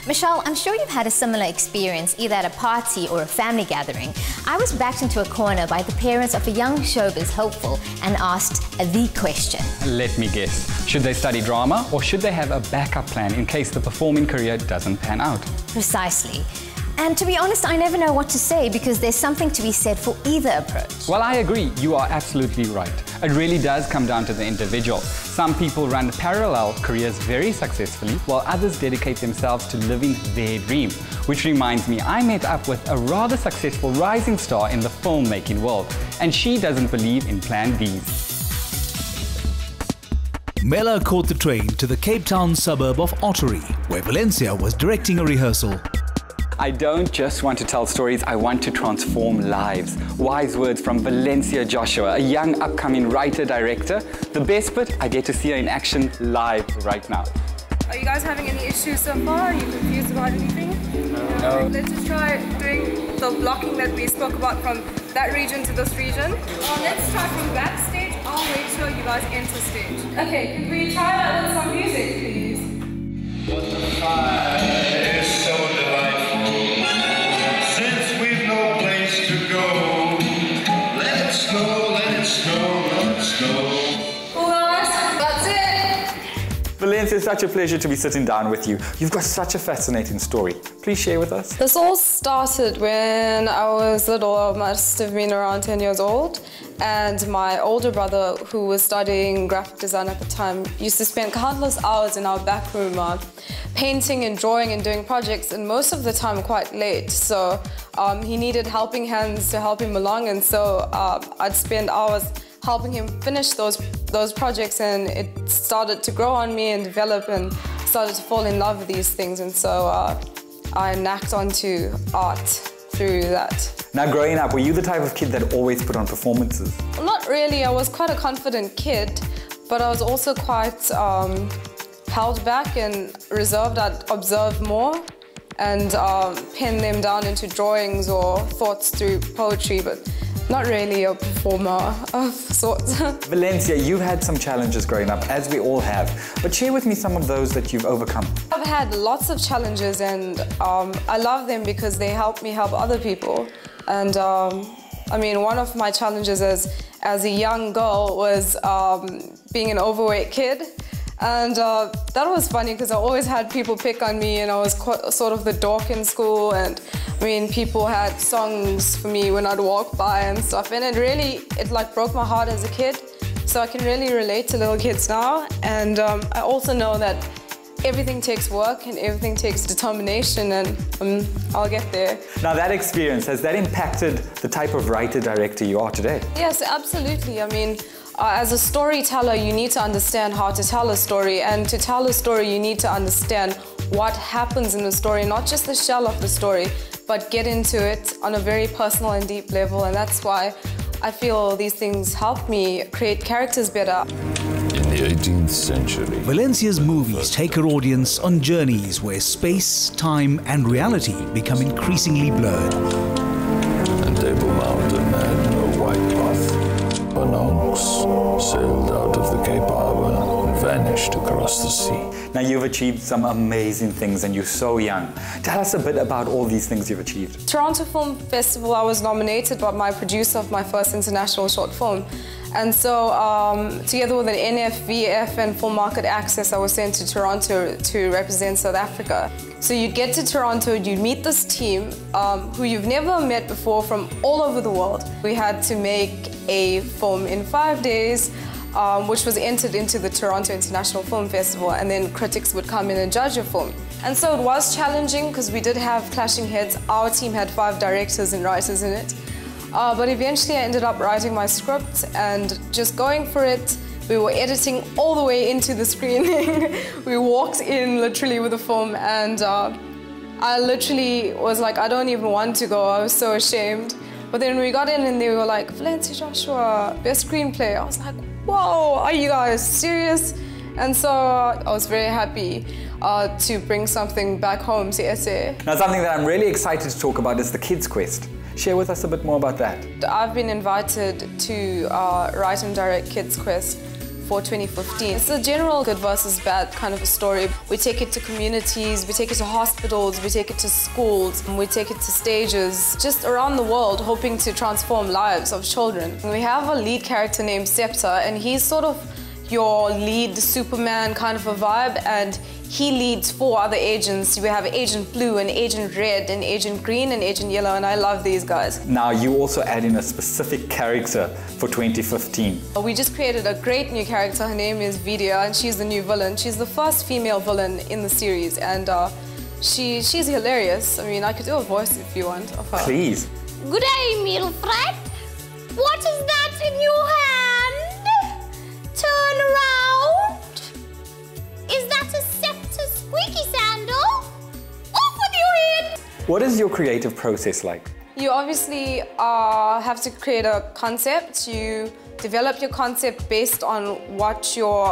Mishal, I'm sure you've had a similar experience, either at a party or a family gathering. I was backed into a corner by the parents of a young showbiz hopeful and asked the question. Let me guess. Should they study drama or should they have a backup plan in case the performing career doesn't pan out? Precisely. And to be honest, I never know what to say because there's something to be said for either approach. Well, I agree. You are absolutely right. It really does come down to the individual. Some people run parallel careers very successfully, while others dedicate themselves to living their dream. Which reminds me, I met up with a rather successful rising star in the filmmaking world, and she doesn't believe in Plan Bs. Mela caught the train to the Cape Town suburb of Ottery, where Valencia was directing a rehearsal. I don't just want to tell stories, I want to transform lives. Wise words from Valencia Joshua, a young upcoming writer-director. The best bit, I get to see her in action live right now. Are you guys having any issues so far? Are you confused about anything? No. Let's just try doing the blocking that we spoke about from that region to this region. Let's try from backstage. I'll make sure you guys enter stage. Okay, can we try that with some music, please? But the fire is so delightful. Since we've no place to go, let it snow, let it snow, let it snow. Cool guys, that's it. Valencia, it's such a pleasure to be sitting down with you. You've got such a fascinating story. Please share with us. This all started when I was little. I must have been around 10 years old. And my older brother, who was studying graphic design at the time, used to spend countless hours in our back room painting and drawing and doing projects, and most of the time quite late. So he needed helping hands to help him along, and so I'd spend hours helping him finish those projects, and it started to grow on me and develop, and started to fall in love with these things, and so I knacked onto art through that. Now, growing up, were you the type of kid that always put on performances? Well, not really. I was quite a confident kid, but I was also quite held back and reserved. I'd observe more and pen them down into drawings or thoughts through poetry, but not really a performer of sorts. Valencia, you've had some challenges growing up, as we all have, but share with me some of those that you've overcome. I've had lots of challenges, and I love them because they help me help other people. And I mean, one of my challenges as a young girl was being an overweight kid. And that was funny because I always had people pick on me, and I was sort of the dork in school. And I mean, people had songs for me when I'd walk by and stuff. And it like broke my heart as a kid. So I can really relate to little kids now. And I also know that everything takes work and everything takes determination, and I'll get there. Now, that experience, has that impacted the type of writer-director you are today? Yes, absolutely. I mean, as a storyteller, you need to understand how to tell a story, and to tell a story, you need to understand what happens in the story, not just the shell of the story, but get into it on a very personal and deep level, and that's why I feel these things help me create characters better. In the 18th century, Valencia's movies take her audience on journeys where space, time, and reality become increasingly blurred. and Table Mountain had no white path. Announce sailed out of the Cape Harbor and vanished across the sea. Now, you've achieved some amazing things and you're so young. Tell us a bit about all these things you've achieved. Toronto Film Festival, I was nominated by my producer of my first international short film. And so, together with an NFVF and full market access, I was sent to Toronto to represent South Africa. So you'd get to Toronto, you'd meet this team who you've never met before from all over the world. We had to make a film in 5 days, which was entered into the Toronto International Film Festival, and then critics would come in and judge your film. And so it was challenging because we did have clashing heads. Our team had 5 directors and writers in it. But eventually I ended up writing my script and just going for it. We were editing all the way into the screening. We walked in literally with the film, and I literally was like, I don't even want to go. I was so ashamed. But then we got in and they were like, Valencia Joshua, best screenplay. I was like, whoa, are you guys serious? And so I was very happy to bring something back home to SA. Now, something that I'm really excited to talk about is the Kids Quest. Share with us a bit more about that. I've been invited to write and direct Kids Quest before 2015. It's a general good versus bad kind of a story. We take it to communities, we take it to hospitals, we take it to schools, we take it to stages, just around the world, hoping to transform lives of children. We have a lead character named Scepter, and he's sort of your lead Superman kind of a vibe, and he leads 4 other agents. We have Agent Blue and Agent Red and Agent Green and Agent Yellow, and I love these guys. Now you also add in a specific character for 2015. We just created a great new character. Her name is Vidya, and she's the new villain. She's the first female villain in the series, and she's hilarious. I mean, I could do a voice if you want of her. Please. Good day, Milfred. What is that in your hand? Turn around. Is that a scepter squeaky sandal? Off with your head! What is your creative process like? You obviously have to create a concept. You develop your concept based on what your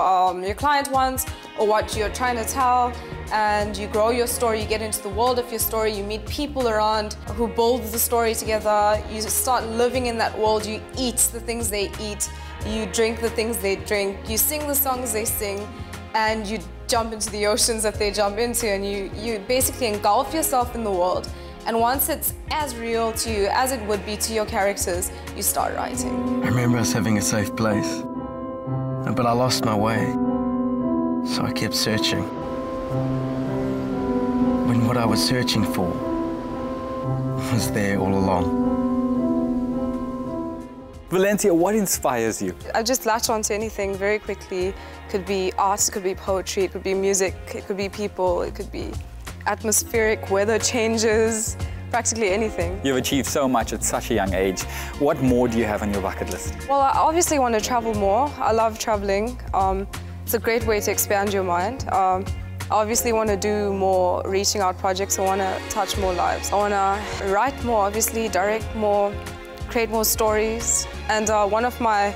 client wants or what you're trying to tell, and you grow your story. You get into the world of your story. You meet people around who build the story together. You start living in that world. You eat the things they eat. You drink the things they drink. You sing the songs they sing, and you jump into the oceans that they jump into, and you basically engulf yourself in the world. And once it's as real to you as it would be to your characters, you start writing. I remember us having a safe place, but I lost my way, so I kept searching. When what I was searching for was there all along. Valencia, what inspires you? I just latch onto anything very quickly. It could be art, it could be poetry, it could be music, it could be people, it could be atmospheric, weather changes, practically anything. You've achieved so much at such a young age. What more do you have on your bucket list? Well, I obviously want to travel more. I love traveling. It's a great way to expand your mind. I obviously want to do more reaching out projects. I want to touch more lives. I want to write more, obviously, direct more, create more stories. And one of my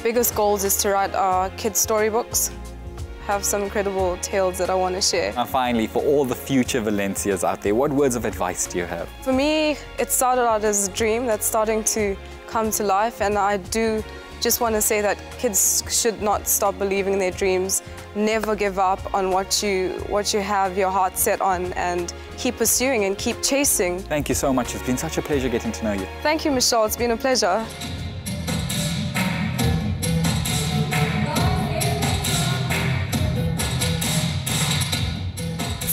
biggest goals is to write kids' storybooks. Have some incredible tales that I want to share. And finally, for all the future Valencias out there, what words of advice do you have? For me, it started out as a dream that's starting to come to life, and I do just want to say that kids should not stop believing in their dreams. Never give up on what you have your heart set on, and keep pursuing and keep chasing. Thank you so much. It's been such a pleasure getting to know you. Thank you, Mishal. It's been a pleasure.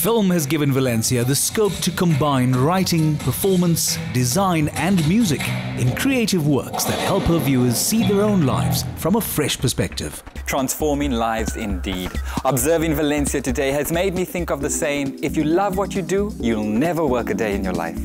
Film has given Valencia the scope to combine writing, performance, design and music in creative works that help her viewers see their own lives from a fresh perspective. Transforming lives indeed. Observing Valencia today has made me think of the saying, if you love what you do, you'll never work a day in your life.